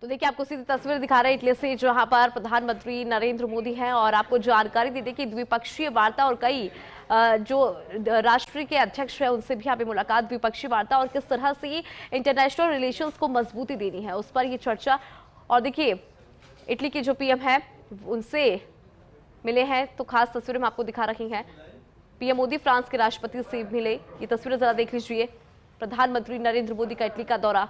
तो देखिए आपको सीधी तस्वीर दिखा रहे हैं इटली से, जहां पर प्रधानमंत्री नरेंद्र मोदी हैं और आपको जानकारी दे दें कि द्विपक्षीय वार्ता और कई जो राष्ट्र के अध्यक्ष हैं उनसे भी यहाँ पे मुलाकात, द्विपक्षीय वार्ता और किस तरह से इंटरनेशनल रिलेशंस को मजबूती देनी है उस पर ये चर्चा। और देखिए इटली के जो पीएम है उनसे मिले हैं, तो खास तस्वीरें हम आपको दिखा रही हैं। पीएम मोदी फ्रांस के राष्ट्रपति से मिले, ये तस्वीरें जरा देख लीजिए। प्रधानमंत्री नरेंद्र मोदी का इटली का दौरा,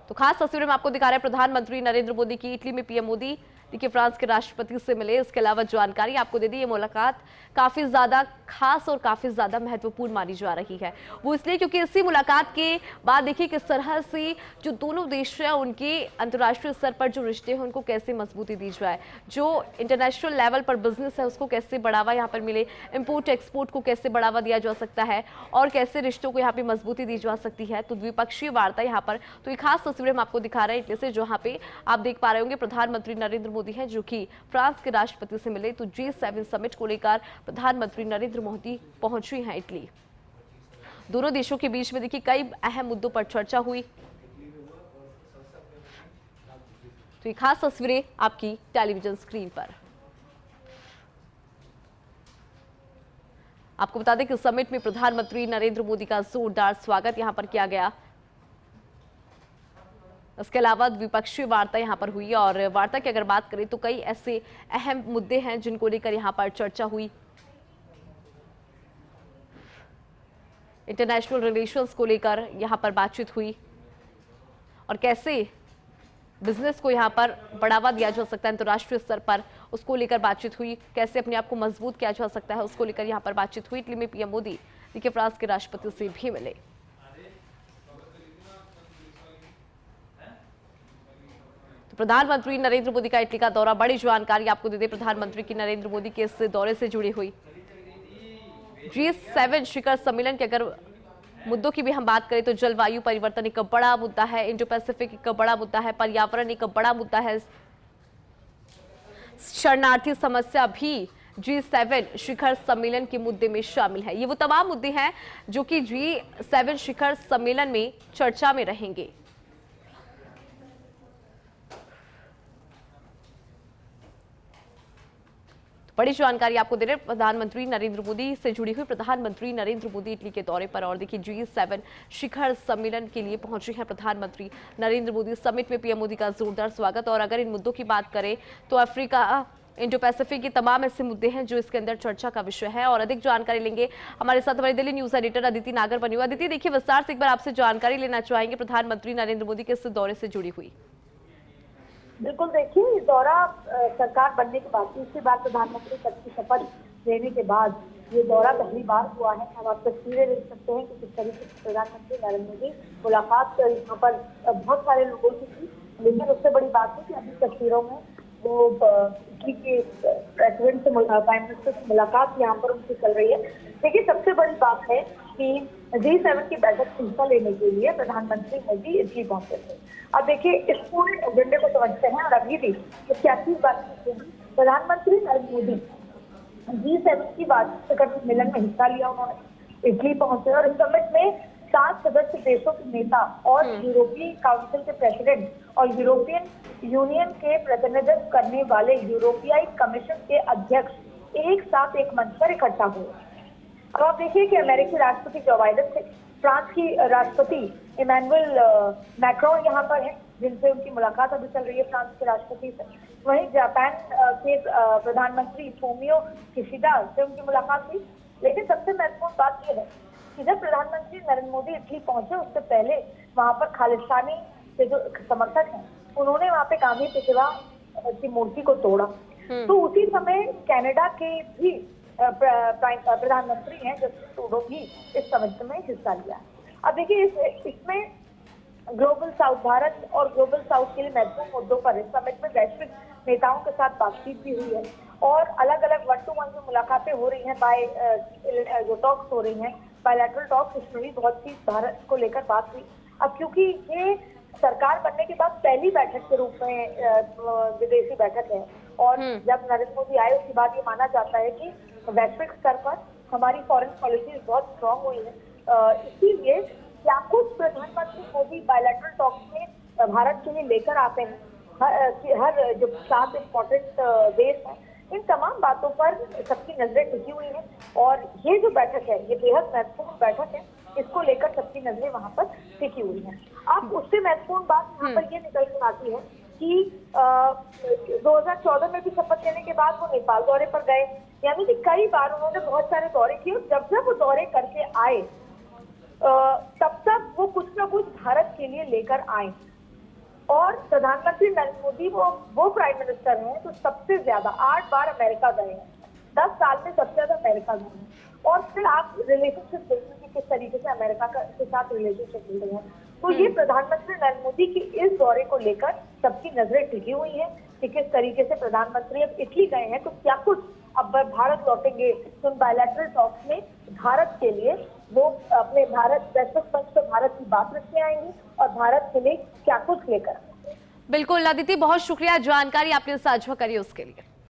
तो खास तस्वीरें में आपको दिखा रहे हैं प्रधानमंत्री नरेंद्र मोदी की इटली में पीएम मोदी देखिए फ्रांस के राष्ट्रपति से मिले। इसके अलावा जानकारी आपको दे दी, ये मुलाकात काफी ज्यादा खास और काफी ज्यादा महत्वपूर्ण मानी जा रही है। वो इसलिए क्योंकि इसी मुलाकात के बाद देखिए किस तरह से जो दोनों देश हैं उनके अंतर्राष्ट्रीय स्तर पर जो रिश्ते हैं उनको कैसे मजबूती दी जाए, जो इंटरनेशनल लेवल पर बिजनेस है उसको कैसे बढ़ावा यहाँ पर मिले, इम्पोर्ट एक्सपोर्ट को कैसे बढ़ावा दिया जा सकता है और कैसे रिश्तों को यहाँ पे मजबूती दी जा सकती है। तो द्विपक्षीय वार्ता यहाँ पर, तो ये खास तस्वीरें हम आपको दिखा रहे हैं इटली से, जहाँ पे आप देख पा रहे होंगे प्रधानमंत्री नरेंद्र मोदी हैं जो कि फ्रांस के राष्ट्रपति से मिले। तो G7 समिट को लेकर प्रधानमंत्री नरेंद्र मोदी पहुंची हैं इटली। दोनों देशों के बीच में देखिए कई अहम मुद्दों पर चर्चा हुई। तो ये खास तस्वीरें आपकी टेलीविजन स्क्रीन पर। आपको बता दें कि समिट में प्रधानमंत्री नरेंद्र मोदी का जोरदार स्वागत यहां पर किया गया। इसके अलावा द्विपक्षीय वार्ता यहां पर हुई और वार्ता की अगर बात करें तो कई ऐसे अहम मुद्दे हैं जिनको लेकर यहां पर चर्चा हुई। इंटरनेशनल रिलेशंस को लेकर यहां पर बातचीत हुई और कैसे बिजनेस को यहां पर बढ़ावा दिया जा सकता है अंतर्राष्ट्रीय स्तर पर, उसको लेकर बातचीत हुई। कैसे अपने आप को मजबूत किया जा सकता है उसको लेकर यहां पर बातचीत हुई। इटली में पीएम मोदी देखिए फ्रांस के राष्ट्रपति से भी मिले। प्रधानमंत्री नरेंद्र मोदी का इटली का दौरा, बड़ी जानकारी आपको दे दें प्रधानमंत्री की नरेंद्र मोदी के इस दौरे से जुड़ी हुई। G7 शिखर सम्मेलन के अगर मुद्दों की भी हम बात करें तो जलवायु परिवर्तन एक बड़ा मुद्दा है, इंडो पैसिफिक एक बड़ा मुद्दा है, पर्यावरण एक बड़ा मुद्दा है, शरणार्थी समस्या भी G7 शिखर सम्मेलन के मुद्दे में शामिल है। ये वो तमाम मुद्दे हैं जो कि G7 शिखर सम्मेलन में चर्चा में रहेंगे। बड़ी जानकारी आपको दे रहे हैं प्रधानमंत्री नरेंद्र मोदी से जुड़ी हुई। प्रधानमंत्री नरेंद्र मोदी इटली के दौरे पर और देखिए G7 शिखर सम्मेलन के लिए पहुंचे हैं प्रधानमंत्री नरेंद्र मोदी। समिट में पीएम मोदी का जोरदार स्वागत। और अगर इन मुद्दों की बात करें तो अफ्रीका, इंडो पैसिफिक के तमाम ऐसे मुद्दे हैं जो इसके अंदर चर्चा का विषय है। और अधिक जानकारी लेंगे हमारे साथ हमारे दिल्ली न्यूज एडिटर अदिति नागर बनी हुई। अदिति देखिए विस्तार से एक बार आपसे जानकारी लेना चाहेंगे प्रधानमंत्री नरेंद्र मोदी के इस दौरे से जुड़ी हुई। बिल्कुल, देखिए दौरा सरकार बनने के बाद तीसरी बार प्रधानमंत्री पद की शपथ लेने के बाद ये दौरा पहली बार हुआ है। अब आप तस्वीरें देख सकते हैं कि किस तरीके से प्रधानमंत्री नरेंद्र मोदी मुलाकात यहाँ पर बहुत सारे लोगों से की, लेकिन उससे बड़ी बात है कि अभी तस्वीरों में वो इटली के प्रेसिडेंट से प्राइम मिनिस्टर से मुलाकात यहाँ पर उनकी चल रही है। देखिए सबसे बड़ी बात है कि G7 की बैठक में हिस्सा लेने के लिए प्रधानमंत्री मोदी इटली पहुंचे थे। अब देखिए इस पूरे एजेंडे को समझते हैं और अभी भी क्या चीज बातचीत होगी। प्रधानमंत्री नरेंद्र मोदी G7 की वार्षिक शिखर सम्मेलन में हिस्सा लिया, उन्होंने इटली पहुंचे और इस समिट में 7 सदस्य देशों के नेता और यूरोपीय काउंसिल के प्रेसिडेंट और यूरोपियन यूनियन के प्रतिनिधित्व करने वाले यूरोपीय कमीशन के अध्यक्ष एक साथ एक मंच पर इकट्ठा हुए। अब आप देखिए कि अमेरिकी राष्ट्रपति जो बाइडेन थे, फ्रांस की राष्ट्रपति इमैनुअल मैक्रोन यहाँ पर है जिनसे उनकी मुलाकात अभी चल रही है फ्रांस के राष्ट्रपति से। वहीं जापान के प्रधानमंत्री फूमियो किशिडा से उनकी मुलाकात हुई। लेकिन सबसे महत्वपूर्ण बात यह है कि जब प्रधानमंत्री नरेंद्र मोदी इटली पहुंचे उससे पहले वहां पर खालिस्तानी के जो समर्थक हैं उन्होंने वहां पे गांधी प्रतिभा की मूर्ति को तोड़ा। तो उसी समय कनाडा के भी प्रधानमंत्री हैं जस्टिन ट्रूडो भी इस समिट में हिस्सा लिया। अब देखिए इसमें ग्लोबल साउथ भारत और ग्लोबल साउथ के लिए महत्वपूर्ण मुद्दों पर इस समिट में वैश्विक नेताओं के साथ बातचीत भी हुई है और अलग अलग 1-to-1 जो मुलाकातें हो रही हैं, जो टॉक्स हो रही हैं, बायलैटरल टॉक्स, इसमें भी बहुत सी भारत को लेकर बात हुई। अब क्योंकि ये सरकार बनने के बाद पहली बैठक के रूप में विदेशी बैठक है और जब नरेंद्र मोदी आए उसके बाद ये माना जाता है कि वैश्विक स्तर पर हमारी फॉरेन पॉलिसी बहुत स्ट्रांग हुई है। इसीलिए क्या कुछ प्रधानमंत्री मोदी बायलैटरल टॉक्स में भारत के लिए लेकर आते हैं, हर जो 7 इम्पोर्टेंट देश हैं, इन तमाम बातों पर सबकी नजरें टिकी हुई हैं। और ये जो बैठक है, ये बेहद महत्वपूर्ण बैठक है, इसको लेकर सबकी नजरें वहां पर टिकी हुई हैं। अब उससे महत्वपूर्ण बात यहाँ पर ये निकल कर आती है कि 2014 में भी शपथ लेने के बाद वो नेपाल दौरे पर गए, यानी कि कई बार उन्होंने बहुत सारे दौरे किए। जब जब वो दौरे करके आए तब तक वो कुछ ना कुछ भारत के लिए लेकर आए। और प्रधानमंत्री नरेंद्र मोदी वो प्राइम मिनिस्टर हैं तो सबसे ज्यादा 8 बार अमेरिका गए हैं, 10 साल में सबसे ज्यादा अमेरिका गए हैं। और फिर आप रिलेशनशिप देखिए कि किस तरीके से अमेरिका के साथ रिलेशनशिप मिल रहे हैं। तो ये प्रधानमंत्री नरेंद्र मोदी की इस दौरे को लेकर सबकी नजरें टिकी हुई हैं कि किस तरीके से प्रधानमंत्री अब इटली गए हैं तो क्या कुछ अब भारत लौटेंगे तो बायलैटरल टॉक्स में भारत के लिए वो अपने भारत वैश्विक मंच पर भारत की बात रख के आएंगी और भारत के लिए क्या कुछ लेकर। बिल्कुल अदिति, बहुत शुक्रिया जानकारी आपने साझा करी उसके लिए।